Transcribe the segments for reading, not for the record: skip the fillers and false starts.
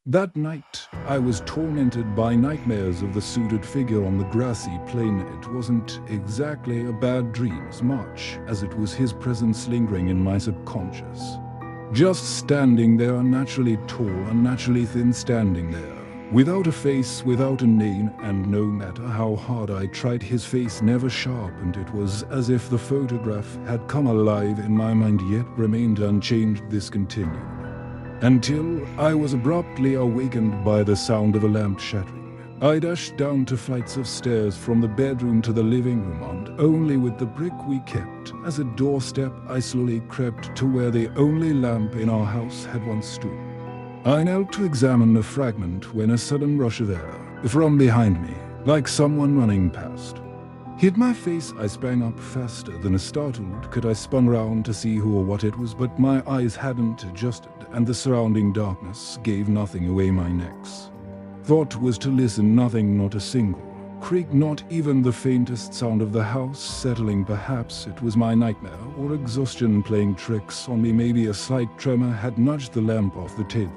That night, I was tormented by nightmares of the suited figure on the grassy plain. It wasn't exactly a bad dream as much as it was his presence lingering in my subconscious. Just standing there, unnaturally tall, unnaturally thin, standing there. Without a face, without a name, and no matter how hard I tried, his face never sharpened. It was as if the photograph had come alive in my mind yet remained unchanged. This continued until I was abruptly awakened by the sound of a lamp shattering. I dashed down 2 flights of stairs from the bedroom to the living room, and only with the brick we kept as a doorstep I slowly crept to where the only lamp in our house had once stood. I knelt to examine the fragment when a sudden rush of air from behind me, like someone running past, hit my face. I sprang up faster than a startled kid. I spun round to see who or what it was, but my eyes hadn't adjusted, and the surrounding darkness gave nothing away. My next thought was to listen. Nothing, not a single creak, not even the faintest sound of the house settling. Perhaps it was my nightmare or exhaustion playing tricks on me. Maybe a slight tremor had nudged the lamp off the table.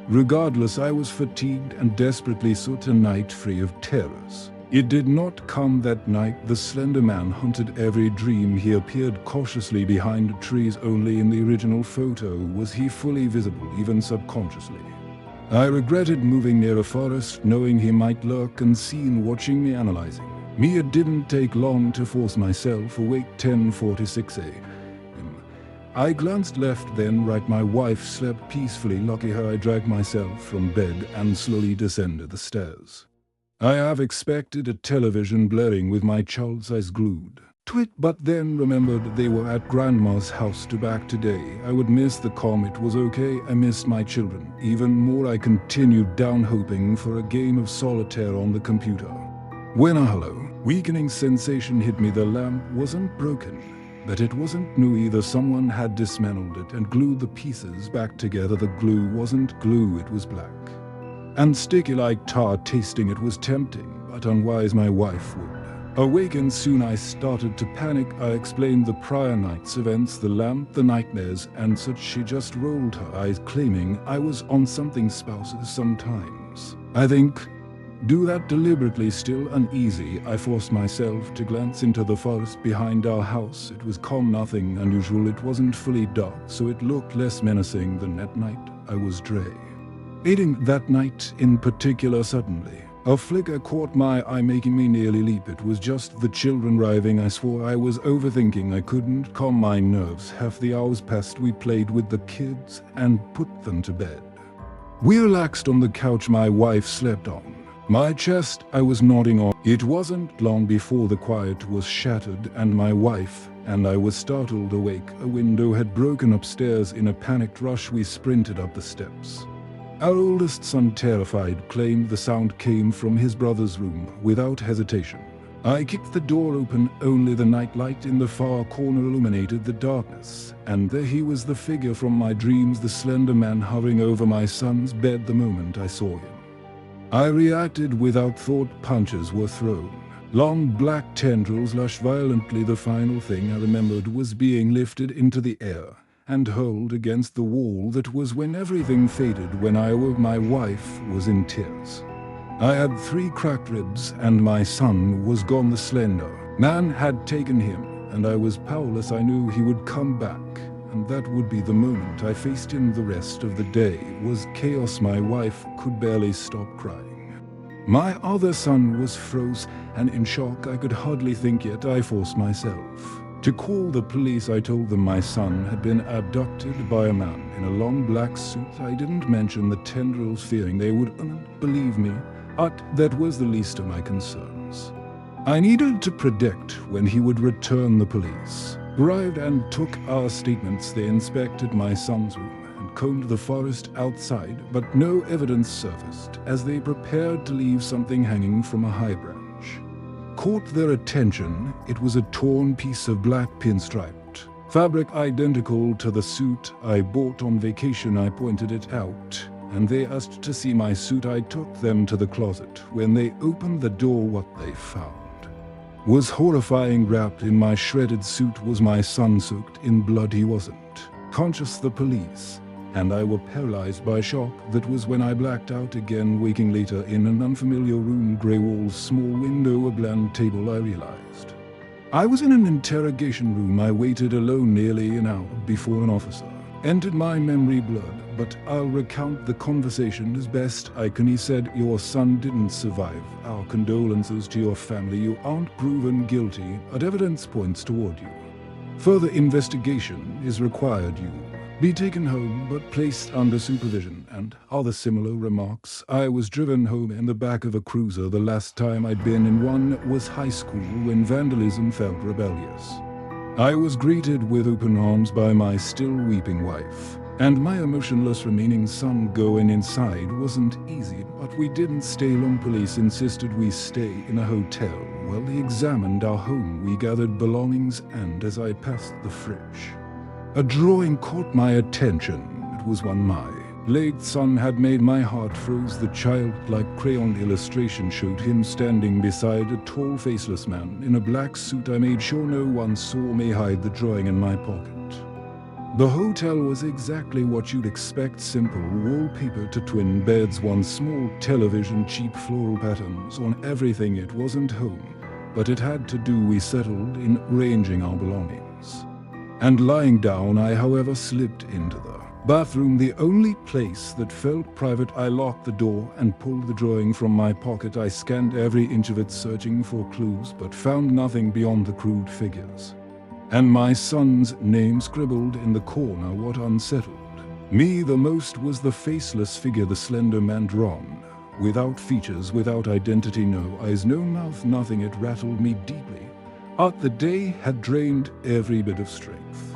Regardless, I was fatigued and desperately sought a night free of terrors. It did not come that night. The Slender Man haunted every dream. He appeared cautiously behind trees. Only in the original photo was he fully visible, even subconsciously. I regretted moving near a forest, knowing he might lurk unseen, watching me, analyzing me. It didn't take long to force myself awake. 10:46 a.m. I glanced left, then right. My wife slept peacefully. Lucky her. I dragged myself from bed and slowly descended the stairs. I have expected a television blaring with my child's eyes glued to it, but then remembered they were at Grandma's house to back today. I would miss the calm. It was okay. I missed my children. Even more, I continued down, hoping for a game of solitaire on the computer, when a hollow, weakening sensation hit me. The lamp wasn't broken, but it wasn't new either. Someone had dismantled it and glued the pieces back together. The glue wasn't glue. It was black and sticky like tar. Tasting it was tempting, but unwise. My wife would awaken soon. I started to panic. I explained the prior night's events, the lamp, the nightmares, and such. She just rolled her eyes, claiming I was on something. Spouses sometimes, I think, do that deliberately. Still uneasy, I forced myself to glance into the forest behind our house. It was calm, nothing unusual. It wasn't fully dark, so it looked less menacing than at night. I was dreading that night in particular. Suddenly, a flicker caught my eye, making me nearly leap. It was just the children arriving. I swore I was overthinking. I couldn't calm my nerves. Half the hours passed. We played with the kids and put them to bed. We relaxed on the couch. My wife slept on my chest. I was nodding off. It wasn't long before the quiet was shattered and my wife and I was startled awake. A window had broken upstairs. In a panicked rush, we sprinted up the steps. Our oldest son, terrified, claimed the sound came from his brother's room. Without hesitation, I kicked the door open. Only the night light in the far corner illuminated the darkness, and there he was, the figure from my dreams, the Slender Man, hovering over my son's bed. The moment I saw him, I reacted without thought. Punches were thrown. Long black tendrils lashed violently. The final thing I remembered was being lifted into the air and hurled against the wall. That was when everything faded. When I awoke, my wife was in tears. I had 3 cracked ribs and my son was gone. The Slender Man had taken him and I was powerless. I knew he would come back, and that would be the moment I faced him. The rest of the day was chaos. My wife could barely stop crying. My other son was froze and in shock. I could hardly think, yet I forced myself to call the police. I told them my son had been abducted by a man in a long black suit. I didn't mention the tendrils, fearing they wouldn't believe me, but that was the least of my concerns. I needed to predict when he would return. The police arrived and took our statements. They inspected my son's room and combed the forest outside, but no evidence surfaced. As they prepared to leave, something hanging from a high branch caught their attention. It was a torn piece of black pinstriped fabric, identical to the suit I bought on vacation. I pointed it out, and they asked to see my suit. I took them to the closet. When they opened the door, what they found was horrifying. Wrapped in my shredded suit was my son, soaked in blood. He wasn't conscious. The police and I were paralyzed by shock. That was when I blacked out again, waking later in an unfamiliar room, grey walls, small window, a bland table. I realized I was in an interrogation room. I waited alone nearly an hour before an officer entered. My memory blurred, but I'll recount the conversation as best I can. He said, "Your son didn't survive. Our condolences to your family. You aren't proven guilty, but evidence points toward you. Further investigation is required. You be taken home but placed under supervision," and other similar remarks. I was driven home in the back of a cruiser. The last time I'd been in one was high school, when vandalism felt rebellious. I was greeted with open arms by my still weeping wife and my emotionless remaining son. Going inside wasn't easy, but we didn't stay long. Police insisted we stay in a hotel. Well, they examined our home. We gathered belongings, and as I passed the fridge, a drawing caught my attention. It was one my late son had made. My heart froze. The childlike crayon illustration showed him standing beside a tall, faceless man in a black suit. I made sure no one saw me hide the drawing in my pocket. The hotel was exactly what you'd expect. Simple wallpaper to twin beds, one small television, cheap floral patterns on everything. It wasn't home, but it had to do. We settled in, arranging our belongings and lying down. I, however, slipped into the bathroom, the only place that felt private. I locked the door and pulled the drawing from my pocket. I scanned every inch of it, searching for clues, but found nothing beyond the crude figures and my son's name scribbled in the corner. What unsettled me the most was the faceless figure, the Slender Man, drawn without features, without identity, no eyes, no mouth, nothing. It rattled me deeply. The day had drained every bit of strength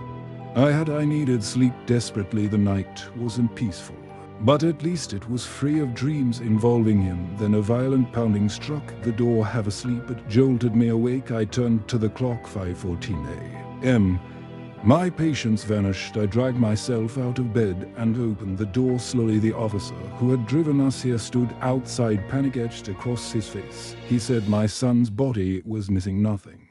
I needed sleep desperately. The night wasn't peaceful, but at least it was free of dreams involving him. Then a violent pounding struck the door. Half asleep, it jolted me awake. I turned to the clock, 5:14 a.m. My patience vanished. I dragged myself out of bed and opened the door slowly. The officer who had driven us here stood outside, panic etched across his face. He said my son's body was missing. Nothing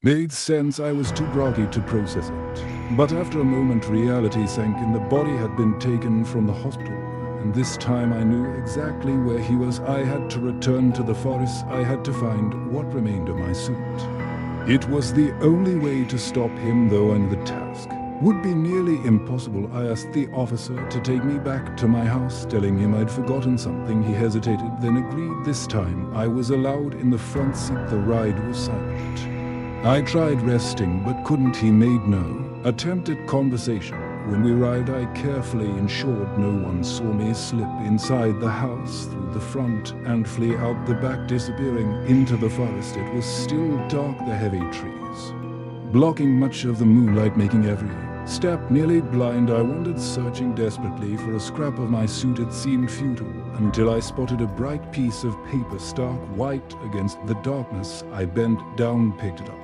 made sense. I was too groggy to process it. But after a moment, reality sank in. The body had been taken from the hospital, and this time I knew exactly where he was. I had to return to the forest. I had to find what remained of my suit. It was the only way to stop him, though, and the task would be nearly impossible. I asked the officer to take me back to my house, telling him I'd forgotten something. He hesitated, then agreed. This time I was allowed in the front seat. The ride was silent. I tried resting, but couldn't. He made no attempt at conversation. When we arrived, I carefully ensured no one saw me slip inside the house through the front and flee out the back, disappearing into the forest. It was still dark, the heavy trees blocking much of the moonlight, making every step nearly blind. I wandered, searching desperately for a scrap of my suit. It seemed futile until I spotted a bright piece of paper, stark white against the darkness. I bent down, picked it up,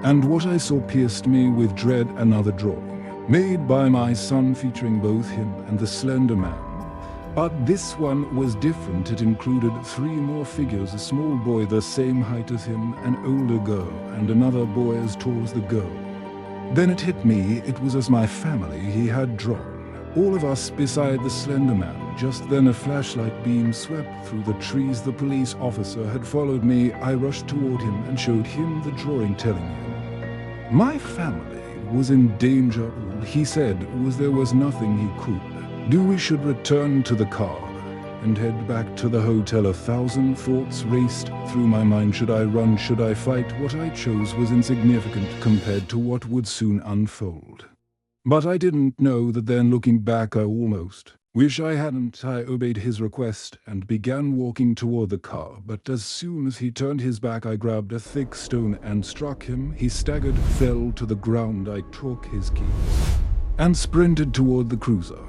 and what I saw pierced me with dread. Another drawing made by my son, featuring both him and the Slender Man. But this one was different. It included 3 more figures: a small boy the same height as him, an older girl, and another boy as tall as the girl. Then it hit me. It was as my family he had drawn. All of us beside the Slender Man. Just then a flashlight beam swept through the trees. The police officer had followed me. I rushed toward him and showed him the drawing, telling him my family was in danger. All he said was there was nothing he could do. We should return to the car and head back to the hotel. 1,000 thoughts raced through my mind. Should I run? Should I fight? What I chose was insignificant compared to what would soon unfold. But I didn't know that then. Looking back, I almost wish I hadn't. I obeyed his request and began walking toward the car, but as soon as he turned his back, I grabbed a thick stone and struck him. He staggered, fell to the ground. I took his keys and sprinted toward the cruiser.